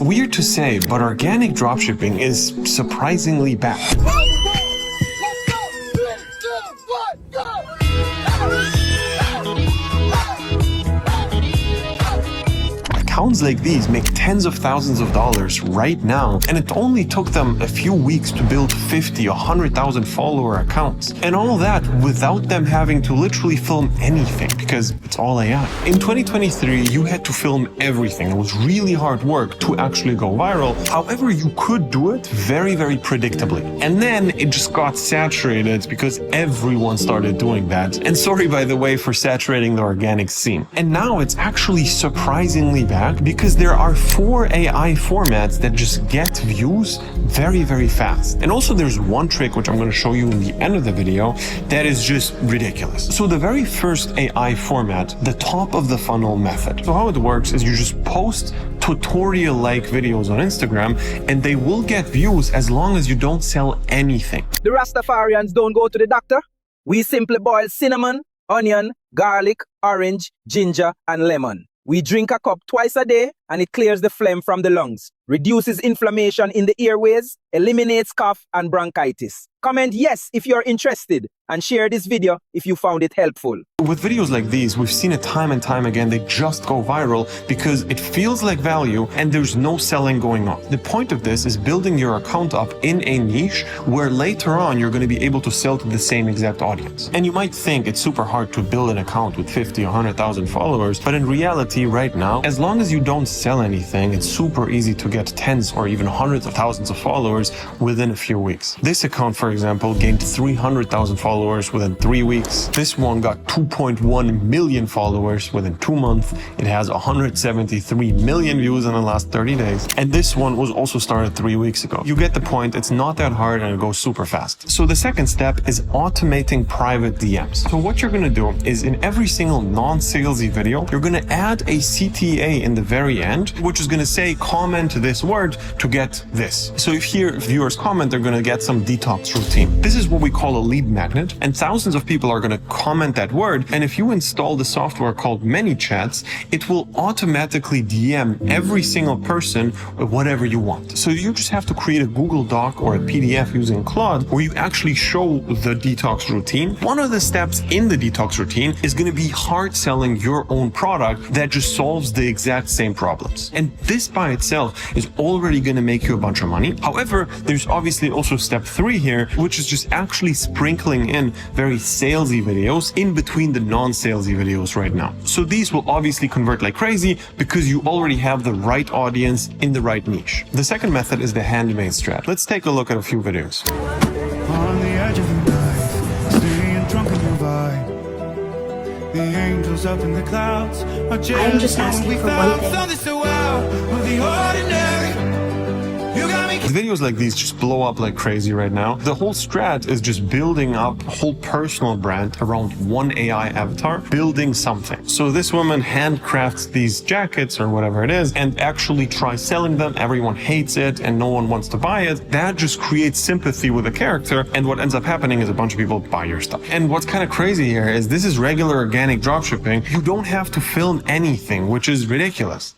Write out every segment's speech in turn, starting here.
Weird to say, but organic dropshipping is surprisingly back. Accounts like these make tens of thousands of dollars right now, and it only took them a few weeks to build 50 or 100,000 follower accounts. And all that without them having to literally film anything, because it's all AI. In 2023, you had to film everything. It was really hard work to actually go viral. However, you could do it very, very predictably. And then it just got saturated because everyone started doing that. And sorry, by the way, for saturating the organic scene. And now it's actually surprisingly back, because there are 4 AI formats that just get views very, very fast. And also there's one trick, which I'm going to show you in the end of the video, that is just ridiculous. So the very first AI format, the top of the funnel method. So how it works is you just post tutorial-like videos on Instagram, and they will get views as long as you don't sell anything. The Rastafarians don't go to the doctor. We simply boil cinnamon, onion, garlic, orange, ginger, and lemon. We drink a cup twice a day, and it clears the phlegm from the lungs, reduces inflammation in the airways, eliminates cough and bronchitis. Comment yes if you're interested, and share this video if you found it helpful. With videos like these, we've seen it time and time again, they just go viral because it feels like value and there's no selling going on. The point of this is building your account up in a niche where later on you're going to be able to sell to the same exact audience. And you might think it's super hard to build an account with 50 or 100,000 followers, but in reality right now, as long as you don't sell anything, it's super easy to get tens or even hundreds of thousands of followers within a few weeks. This account, for example, gained 300,000 followers within 3 weeks. This one got 2.1 million followers within 2 months. It has 173 million views in the last 30 days. And this one was also started 3 weeks ago. You get the point. It's not that hard and it goes super fast. So the second step is automating private DMs. So what you're going to do is in every single non-salesy video, you're going to add a CTA in the very end, which is going to say, comment this word to get this. So if here viewers comment, they're going to get some detox routine. This is what we call a lead magnet, and thousands of people are going to comment that word. And if you install the software called ManyChats, it will automatically DM every single person whatever you want. So you just have to create a Google Doc or a PDF using Claude where you actually show the detox routine. One of the steps in the detox routine is going to be hard selling your own product that just solves the exact same problems. And this by itself is already going to make you a bunch of money. However, there's obviously also step 3 here, which is just actually sprinkling in very salesy videos in between the non-salesy videos right now. So these will obviously convert like crazy because you already have the right audience in the right niche. The second method is the handmade strat. Let's take a look at a few videos. On the edge of the night, staying drunk in your vibe. The angels up in the clouds are just asking for one thing. Something so wild of the ordinary. You got me. Videos like these just blow up like crazy right now. The whole strat is just building up a whole personal brand around one AI avatar, building something. So this woman handcrafts these jackets or whatever it is and actually tries selling them. Everyone hates it and no one wants to buy it. That just creates sympathy with the character, and what ends up happening is a bunch of people buy your stuff. And what's kind of crazy here is this is regular organic dropshipping. You don't have to film anything, which is ridiculous.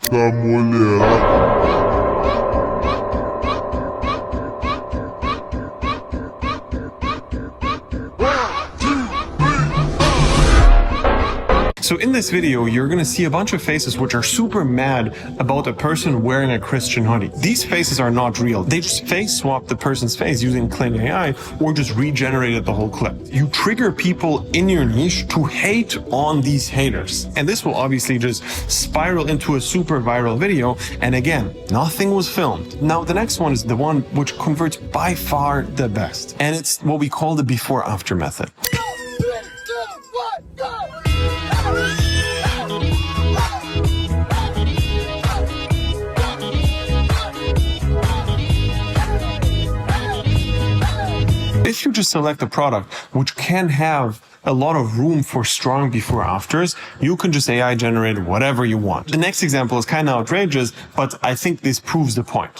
So in this video, you're going to see a bunch of faces which are super mad about a person wearing a Christian hoodie. These faces are not real. They just face swapped the person's face using Kling AI or just regenerated the whole clip. You trigger people in your niche to hate on these haters. And this will obviously just spiral into a super viral video. And again, nothing was filmed. Now, the next one is the one which converts by far the best. And it's what we call the before-after method. If you just select a product which can have a lot of room for strong before afters, you can just AI generate whatever you want. The next example is kind of outrageous, but I think this proves the point.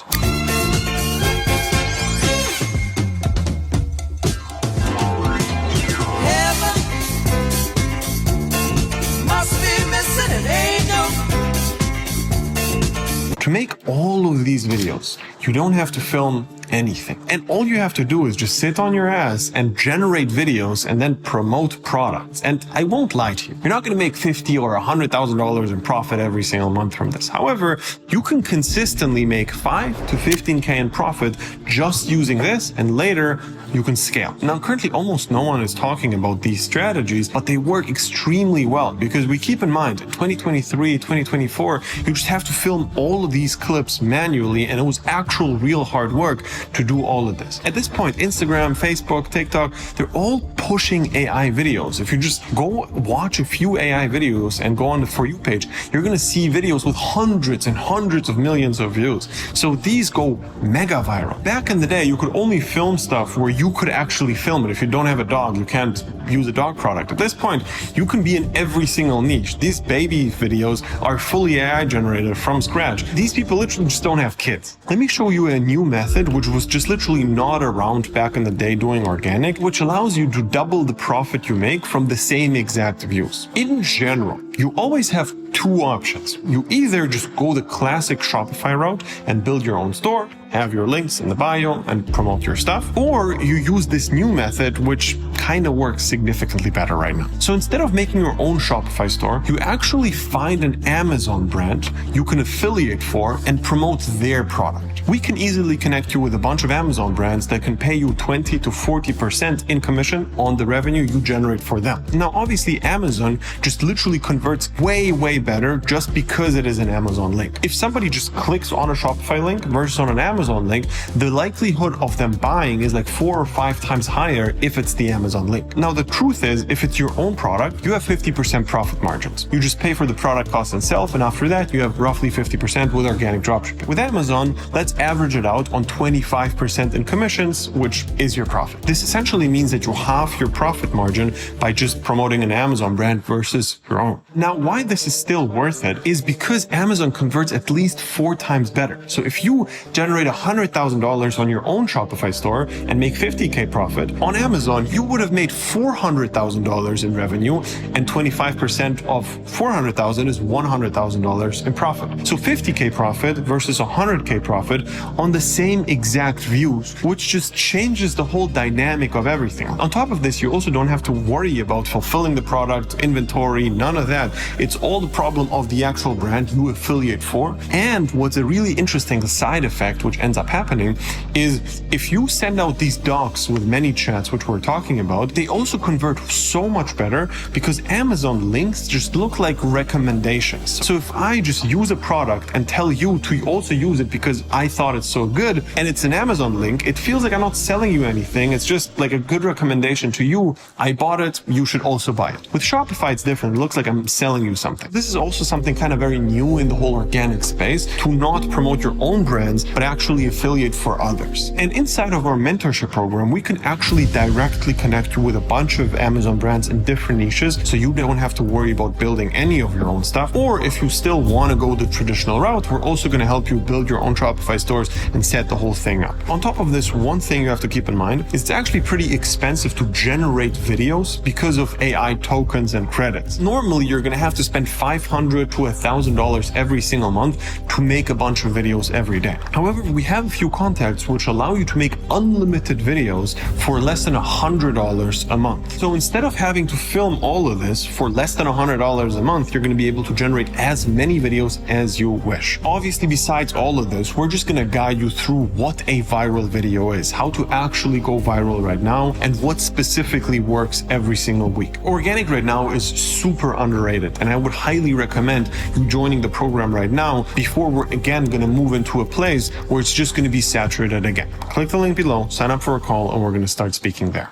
To make all of these videos, you don't have to film anything. And all you have to do is just sit on your ass and generate videos and then promote products. And I won't lie to you, you're not going to make $50,000 or $100,000 in profit every single month from this. However, you can consistently make $5 to $15K in profit just using this, and later you can scale. Now, currently almost no one is talking about these strategies, but they work extremely well because we keep in mind in 2023, 2024, you just have to film all of these clips manually, and it was actual real hard work to do all of this. At this point, Instagram, Facebook, TikTok, they're all pushing AI videos. If you just go watch a few AI videos and go on the For You page, you're going to see videos with hundreds and hundreds of millions of views. So these go mega viral. Back in the day, you could only film stuff where you could actually film it. If you don't have a dog, you can't use a dog product. At this point, you can be in every single niche. These baby videos are fully AI generated from scratch. These people literally just don't have kids. Let me show you a new method which was just literally not around back in the day doing organic, which allows you to double the profit you make from the same exact views. In general, you always have two options. You either just go the classic Shopify route and build your own store, have your links in the bio and promote your stuff, or you use this new method, which kind of works significantly better right now. So instead of making your own Shopify store, you actually find an Amazon brand you can affiliate for and promote their product. We can easily connect you with a bunch of Amazon brands that can pay you 20 to 40% in commission on the revenue you generate for them. Now, obviously, Amazon just literally converts way better just because it is an Amazon link. If somebody just clicks on a Shopify link versus on an Amazon link, the likelihood of them buying is like 4 or 5 times higher if it's the Amazon link. Now, the truth is, if it's your own product, you have 50% profit margins. You just pay for the product cost itself, and after that, you have roughly 50% with organic dropshipping. With Amazon, let's average it out on 25% in commissions, which is your profit. This essentially means that you halve your profit margin by just promoting an Amazon brand versus your own. Now, why this is still worth it is because Amazon converts at least 4 times better. So if you generate $100,000 on your own Shopify store and make 50K profit, on Amazon, you would have made $400,000 in revenue, and 25% of $400,000 is $100,000 in profit. So 50K profit versus 100K profit on the same exact views, which just changes the whole dynamic of everything. On top of this, you also don't have to worry about fulfilling the product, inventory, none of that. It's all the problem of the actual brand you affiliate for. And what's a really interesting side effect which ends up happening is if you send out these docs with ManyChats, which we're talking about, they also convert so much better because Amazon links just look like recommendations. So if I just use a product and tell you to also use it because I thought it's so good and it's an Amazon link, it feels like I'm not selling you anything. It's just like a good recommendation to you. I bought it, you should also buy it. With Shopify, it's different. It looks like I'm selling you something. This is also something kind of very new in the whole organic space, to not promote your own brands, but actually affiliate for others. And inside of our mentorship program, we can actually directly connect you with a bunch of Amazon brands in different niches, so you don't have to worry about building any of your own stuff. Or if you still want to go the traditional route, we're also going to help you build your own Shopify stores and set the whole thing up. On top of this, one thing you have to keep in mind is it's actually pretty expensive to generate videos because of AI tokens and credits. Normally, you're going to have to spend $500 to $1,000 every single month to make a bunch of videos every day. However, we have a few contacts which allow you to make unlimited videos for less than $100 a month. So instead of having to film all of this for less than $100 a month, you're going to be able to generate as many videos as you wish. Obviously, besides all of this, we're just going to guide you through what a viral video is, how to actually go viral right now, and what specifically works every single week. Organic right now is super underrated, and I would highly recommend you joining the program right now before we're again going to move into a place where it's just going to be saturated again. Click the link below, sign up for a call, and we're going to start speaking there.